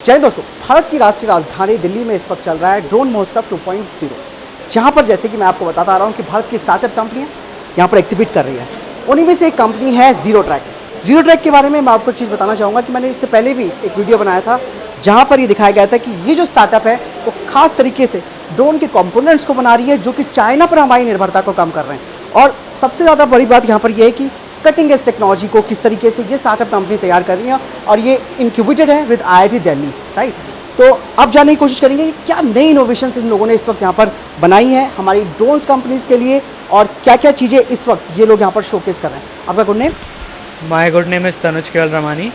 जय दोस्तों, भारत की राष्ट्रीय राजधानी दिल्ली में इस वक्त चल रहा है ड्रोन महोत्सव 2.0, जहां पर जैसे कि मैं आपको बताता आ रहा हूं कि भारत की स्टार्टअप कंपनियां यहां पर एग्जिबिट कर रही है। उन्हीं में से एक कंपनी है जीरो ट्रैक। जीरो ट्रैक के बारे में मैं आपको चीज़ बताना चाहूँगा कि मैंने इससे पहले भी एक वीडियो बनाया था जहाँ पर ये दिखाया गया था कि ये जो स्टार्टअप है वो खास तरीके से ड्रोन के कंपोनेंट्स को बना रही है, जो कि चाइना पर हमारी निर्भरता को कम कर रहे हैं। और सबसे ज़्यादा बड़ी बात यहाँ पर यह है कि कटिंग एज टेक्नोलॉजी को किस तरीके से ये स्टार्टअप कंपनी तैयार कर रही है, और ये इंक्यूबेटेड है विद IIT दिल्ली, राइट। तो अब जानने की कोशिश करेंगे कि क्या नई इनोवेशंस इन लोगों ने इस वक्त यहाँ पर बनाई हैं हमारी ड्रोन्स कंपनीज़ के लिए, और क्या क्या चीज़ें इस वक्त ये लोग यहाँ पर शोकेस कर रहे हैं। आपका good name? My good name is Tanuj केवल रमानी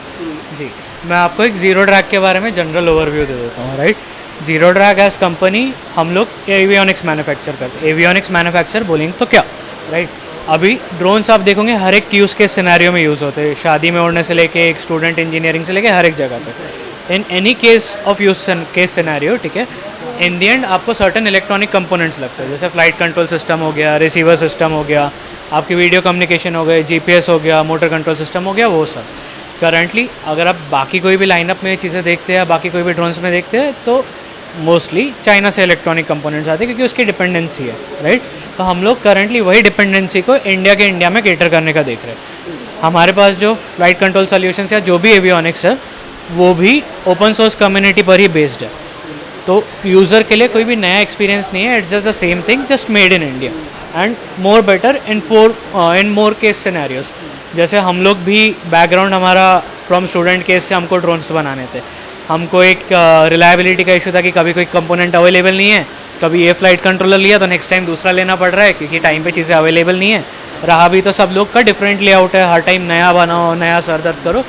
जी। मैं आपको एक जीरो ट्रैक के बारे में जनरल ओवरव्यू दे देता हूँ, right. Zero track as company हम लोग एवियोनिक्स मैन्युफैक्चर करते हैं। एवियोनिक्स मैन्युफैक्चर बोलेंगे तो क्या, राइट। अभी ड्रोन्स आप देखोगे हर एक यूज़ के सिनेरियो में यूज़ होते हैं, शादी में उड़ने से लेके एक स्टूडेंट इंजीनियरिंग से लेके हर एक जगह पे। In any case of use case scenario, ठीक है, इन दी एंड आपको सर्टन इलेक्ट्रॉनिक कंपोनेंट्स लगते हैं, जैसे फ्लाइट कंट्रोल सिस्टम हो गया, रिसीवर सिस्टम हो गया, आपकी वीडियो कम्युनिकेशन हो गए, GPS हो गया, मोटर कंट्रोल सिस्टम हो गया, वो सब। करंटली अगर आप बाकी कोई भी लाइनअप में चीज़ें देखते हैं, बाकी कोई भी ड्रोन्स में देखते हैं, तो मोस्टली चाइना से इलेक्ट्रॉनिक कंपोनेंट्स आते हैं, क्योंकि उसकी डिपेंडेंसी है, राइट। तो हम लोग करंटली वही डिपेंडेंसी को इंडिया में कैटर करने का देख रहे हैं। हमारे पास जो फ्लाइट कंट्रोल सॉल्यूशंस या जो भी एवियोनिक्स है वो भी ओपन सोर्स कम्युनिटी पर ही बेस्ड है। तो यूज़र के लिए कोई भी नया एक्सपीरियंस नहीं है, it's just the same thing, just made in India and more better in more case scenarios. जैसे हम लोग भी बैकग्राउंड हमारा फ्रॉम स्टूडेंट केस से हमको ड्रोन्स बनाने थे। हमको एक रिलायबिलिटी का इशू था कि कभी कोई कंपोनेंट अवेलेबल नहीं है, कभी ये फ्लाइट कंट्रोलर लिया तो नेक्स्ट टाइम दूसरा लेना पड़ रहा है क्योंकि टाइम पे चीज़ें अवेलेबल नहीं है। रहा भी तो सब लोग का डिफरेंट लेआउट है, हर टाइम नया बनाओ, नया सर दर्द करो,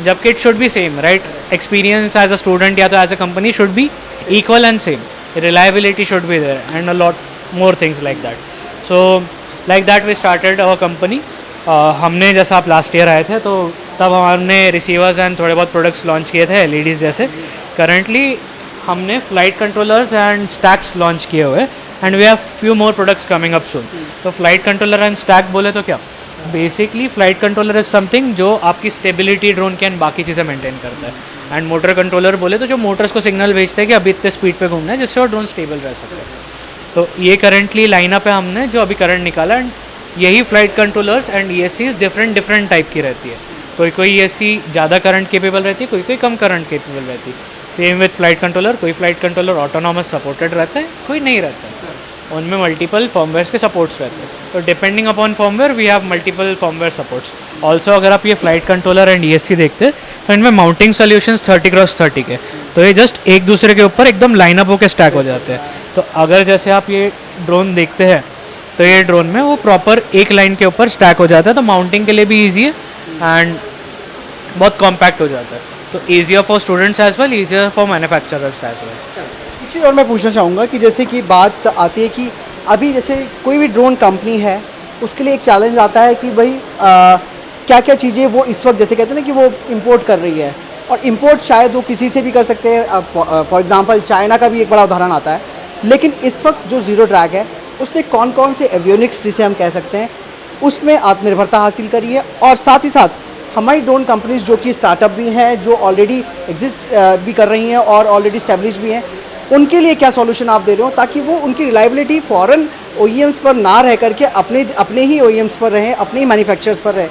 जबकि it should be same, right. Experience as a student या तो as a company should be equal and same. Reliability should be there and a lot more things like that. So like that we started our company. हमने जैसा आप last year आए थे तो तब हमने रिसीवर्स एंड थोड़े बहुत प्रोडक्ट्स लॉन्च किए थे, LEDs जैसे। करंटली हमने flight controllers and stacks launch किए हुए and we have few more products coming up soon. तो फ्लाइट कंट्रोलर एंड स्टैक बोले तो क्या, basically flight controller is something जो आपकी स्टेबिलिटी ड्रोन की एंड बाकी चीज़ें मेंटेन करता है। एंड मोटर कंट्रोलर बोले तो जो मोटर्स को सिग्नल भेजते हैं कि अभी इतने स्पीड पे घूमना है जिससे वो ड्रोन स्टेबल रह सके। तो ये करंटली लाइनअप है हमने जो अभी करंट निकाला। एंड यही flight controllers and ESCs different type की रहती है। कोई ESC ज़्यादा करंट केपेबल रहती है, कोई कम करंट केपेबल रहती है। सेम विथ फ्लाइट कंट्रोलर, कोई फ्लाइट कंट्रोलर ऑटोनॉमस सपोर्टेड रहता है, कोई नहीं रहता है। उनमें मल्टीपल फॉर्मवेयर्स के सपोर्ट्स रहते हैं। तो depending upon firmware we have multiple firmware supports also. अगर आप ये फ्लाइट कंट्रोलर एंड ESC देखते हैं तो इनमें माउंटिंग सोल्यूशंस 30x30 के, तो ये जस्ट एक दूसरे के ऊपर एकदम लाइनअप होकर स्टैक हो जाते हैं। तो अगर जैसे आप ये ड्रोन देखते हैं तो ये ड्रोन में वो प्रॉपर एक लाइन के ऊपर स्टैक हो जाता है, तो माउंटिंग के लिए भी ईजी है एंड बहुत कॉम्पैक्ट हो जाता है। तो easier for students as well, easier for manufacturers as well. एक चीज़ और मैं पूछना चाहूँगा कि जैसे कि बात आती है कि अभी जैसे कोई भी ड्रोन कंपनी है उसके लिए एक चैलेंज आता है कि भाई क्या क्या चीज़ें वो इस वक्त जैसे कहते हैं ना कि वो इंपोर्ट कर रही है, और इंपोर्ट शायद वो किसी से भी कर सकते हैं। फॉर एग्जांपल चाइना का भी एक बड़ा उदाहरण आता है। लेकिन इस वक्त जो जीरो ट्रैक है उसने कौन कौन से एवियोनिक्स जिसे हम कह सकते हैं उसमें आत्मनिर्भरता हासिल करी है, और साथ ही साथ हमारी ड्रोन कंपनीज जो कि स्टार्टअप भी हैं, जो ऑलरेडी एग्जिस्ट भी कर रही हैं और ऑलरेडी स्टैब्लिश भी हैं, उनके लिए क्या सॉल्यूशन आप दे रहे हो ताकि वो उनकी रिलायबिलिटी फॉरेन OEMs पर ना रह करके अपने ही OEMs पर रहें, अपने ही मैन्युफैक्चरर्स पर रहें।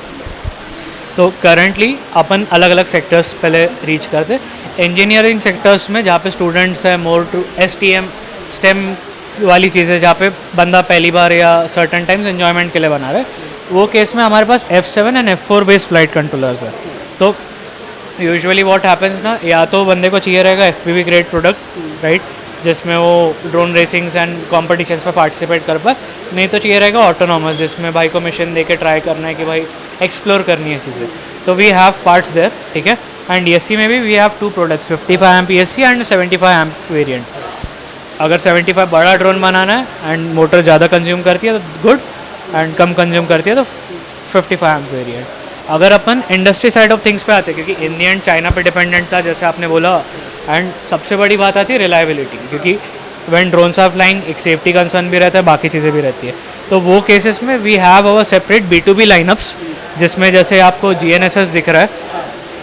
तो करंटली अपन अलग अलग सेक्टर्स पहले रीच करते। इंजीनियरिंग सेक्टर्स में जहाँ पे स्टूडेंट्स हैं, मोर टू STEM वाली चीज़ें जहाँ पे बंदा पहली बार या सर्टन टाइम्स एन्जॉयमेंट के लिए बना रहे, वो केस में हमारे पास F7 and F4 based flight controllers है। तो यूजुअली व्हाट हैपेंस ना, या तो बंदे को चाहिए रहेगा FPV ग्रेड प्रोडक्ट, राइट, जिसमें वो ड्रोन रेसिंग्स एंड कॉम्पिटिशन्स में पार्टिसिपेट कर पाए, नहीं तो चाहिए रहेगा ऑटोनॉमस, जिसमें भाई को मिशन दे के ट्राई करना है कि भाई एक्सप्लोर करनी है चीज़ें। तो वी हैव पार्ट्स देयर, ठीक है। एंड ESC में भी we have 2 products, 55 amp ESC and 75 amp variant. अगर 75 बड़ा ड्रोन बनाना है एंड मोटर ज़्यादा कंज्यूम करती है तो गुड, एंड कम कंज्यूम करती है तो 55 एम्प वेरिएंट। अगर अपन इंडस्ट्री साइड ऑफ थिंग्स पे आते, क्योंकि इन दी एंड चाइना पे डिपेंडेंट था जैसे आपने बोला, एंड सबसे बड़ी बात आती है रिलायबिलिटी, क्योंकि व्हेन ड्रोन्स आर फ्लाइंग एक सेफ्टी कंसर्न भी रहता है, बाकी चीज़ें भी रहती है। तो वो केसेस में we have our separate B2B lineups, जिसमें जैसे आपको GNSS दिख रहा है,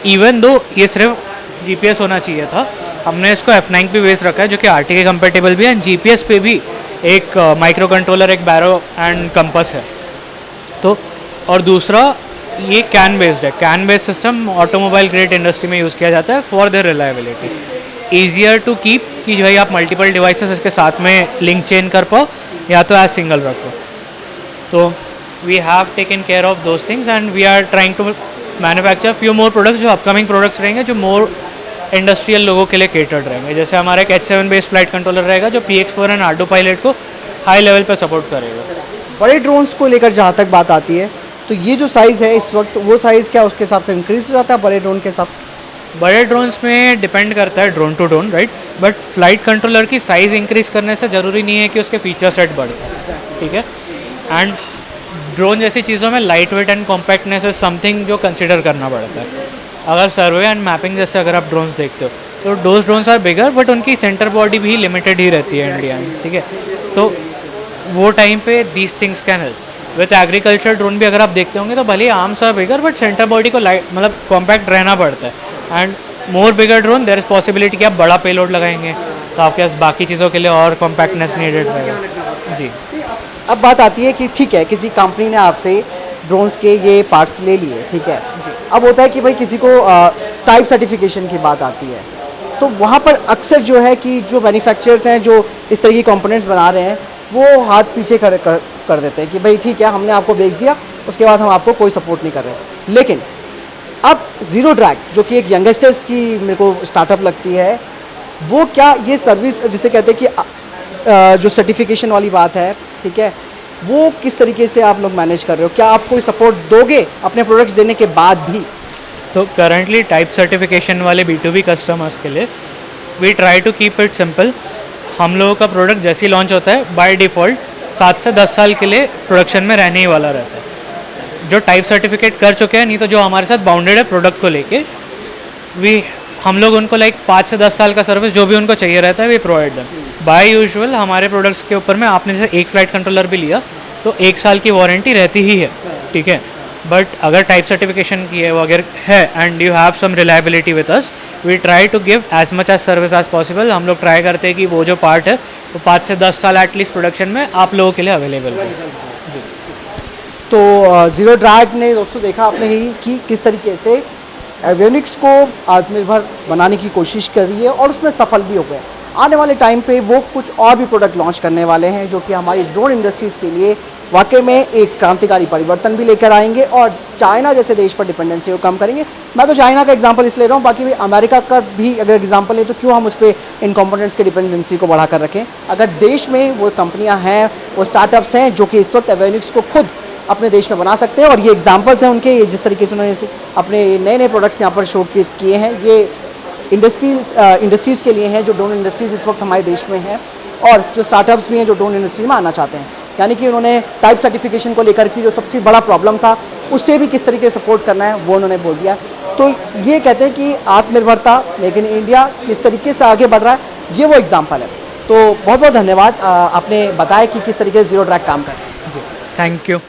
इवन दो ये सिर्फ GPS होना चाहिए था, हमने इसको F9 पे बेस रखा है जो कि RTK कंपेटेबल भी है, एंड GPS पे भी एक माइक्रो कंट्रोलर, एक बैरो एंड कंपस है। तो और दूसरा ये कैन बेस्ड है। CAN based system automobile grade industry में यूज़ किया जाता है for their reliability, easier to keep, कि भाई आप मल्टीपल डिवाइसेस इसके साथ में लिंक चेन कर पाओ या तो एज सिंगल रखो। तो we have taken care of those things and we are trying to manufacture few more products जो अपकमिंग प्रोडक्ट्स रहेंगे, जो मोर इंडस्ट्रियल लोगों के लिए केटर्ड रहेंगे। जैसे हमारा एक H7 बेस्ड फ्लाइट कंट्रोलर रहेगा जो PX4 एंड आर्डो पायलट को हाई लेवल पे सपोर्ट करेगा। बड़े ड्रोन्स को लेकर जहाँ तक बात आती है, तो ये जो साइज़ है इस वक्त, वो साइज़ क्या उसके हिसाब से इंक्रीज हो जाता है बड़े ड्रोन के हिसाब? बड़े ड्रोन्स में डिपेंड करता है drone to drone, right, but flight controller की साइज़ इंक्रीज करने से ज़रूरी नहीं है कि उसके फीचर सेट बढ़ जाए, ठीक है। एंड ड्रोन जैसी चीज़ों में light weight and compactness is something जो कंसिडर करना पड़ता है। अगर सर्वे एंड मैपिंग जैसे अगर आप ड्रोन्स देखते हो तो those drones are bigger, but उनकी सेंटर बॉडी भी लिमिटेड ही रहती है इंडिया में, ठीक है। तो वो टाइम पे these things can help. With agriculture drone भी अगर आप देखते होंगे तो भले ही arms are bigger, but centre body को लाइट मतलब कॉम्पैक्ट रहना पड़ता है। And more bigger drone there is possibility कि आप बड़ा पेलोड लगाएंगे तो आपके पास बाकी चीज़ों के लिए और कॉम्पैक्टनेस नीडेड रहेगा। जी, अब बात आती है कि ठीक है, किसी कंपनी ने आपसे ड्रोन्स के ये पार्ट्स ले लिए, ठीक है, अब होता है कि भाई किसी को टाइप सर्टिफिकेशन की बात आती है, तो वहाँ पर अक्सर जो है कि जो मैन्युफैक्चरर्स हैं जो इस तरह की कंपोनेंट्स बना रहे हैं वो हाथ पीछे कर देते हैं कि भाई ठीक है, हमने आपको बेच दिया, उसके बाद हम आपको कोई सपोर्ट नहीं कर रहे। लेकिन अब ज़ीरो ड्रैग जो कि एक यंगस्टर्स की मेरे को स्टार्टअप लगती है, वो क्या ये सर्विस जिसे कहते हैं कि जो सर्टिफिकेशन वाली बात है, ठीक है, वो किस तरीके से आप लोग मैनेज कर रहे हो? क्या आप कोई सपोर्ट दोगे अपने प्रोडक्ट्स देने के बाद भी? तो करंटली टाइप सर्टिफिकेशन वाले B2B कस्टमर्स के लिए we try to keep it simple. हम लोगों का प्रोडक्ट जैसे ही लॉन्च होता है बाय डिफ़ॉल्ट 7 से 10 साल के लिए प्रोडक्शन में रहने ही वाला रहता है। जो टाइप सर्टिफिकेट कर चुके हैं, नहीं तो जो हमारे साथ बाउंडेड है प्रोडक्ट को लेके, हम लोग उनको लाइक 5 से 10 साल का सर्विस जो भी उनको चाहिए रहता है we provide them. By usual हमारे प्रोडक्ट्स के ऊपर में आपने जैसे एक फ्लाइट कंट्रोलर भी लिया तो 1 साल की वारंटी रहती ही है, ठीक है। बट अगर टाइप सर्टिफिकेशन की है वगैरह है and you have some reliability with us, we try to give as much as service as possible. हम लोग ट्राई करते हैं कि वो जो पार्ट है वो 5 से 10 साल एटलीस्ट प्रोडक्शन में आप लोगों के लिए अवेलेबल हो। जी, तो ज़ीरो ड्रैग ने दोस्तों देखा आपने ही कि किस तरीके से एवियोनिक्स को आत्मनिर्भर बनाने की कोशिश कर रही है और उसमें सफल भी हो गए। आने वाले टाइम पे वो कुछ और भी प्रोडक्ट लॉन्च करने वाले हैं जो कि हमारी ड्रोन इंडस्ट्रीज़ के लिए वाकई में एक क्रांतिकारी परिवर्तन भी लेकर आएंगे और चाइना जैसे देश पर डिपेंडेंसी को कम करेंगे। मैं तो चाइना का एग्जांपल इसलिए ले रहा हूँ, बाकी भी अमेरिका का भी अगर एग्जांपल ले तो क्यों हम उस पर इन कंपोनेंट्स की डिपेंडेंसी को बढ़ाकर रखें। अगर देश में वो कंपनियाँ हैं, वो स्टार्टअप्स हैं जो कि इस वक्त एवियोनिक्स को खुद अपने देश में बना सकते हैं, और ये एग्जांपल्स हैं उनके, जिस तरीके से उन्होंने अपने नए नए प्रोडक्ट्स यहाँ पर शोकेस किए हैं, ये इंडस्ट्रीज़ के लिए हैं जो ड्रोन इंडस्ट्रीज़ इस वक्त हमारे देश में हैं, और जो स्टार्टअप्स भी हैं जो ड्रोन इंडस्ट्री में आना चाहते हैं। यानी कि उन्होंने टाइप सर्टिफिकेशन को लेकर भी जो सबसे बड़ा प्रॉब्लम था उससे भी किस तरीके से सपोर्ट करना है वो उन्होंने बोल दिया। तो ये कहते हैं कि आत्मनिर्भरता, मेक इन इंडिया किस तरीके से आगे बढ़ रहा है, ये वो एग्जाम्पल है। तो बहुत बहुत धन्यवाद, आपने बताया कि किस तरीके से ज़ीरो ड्रैग काम करता है। जी, थैंक यू।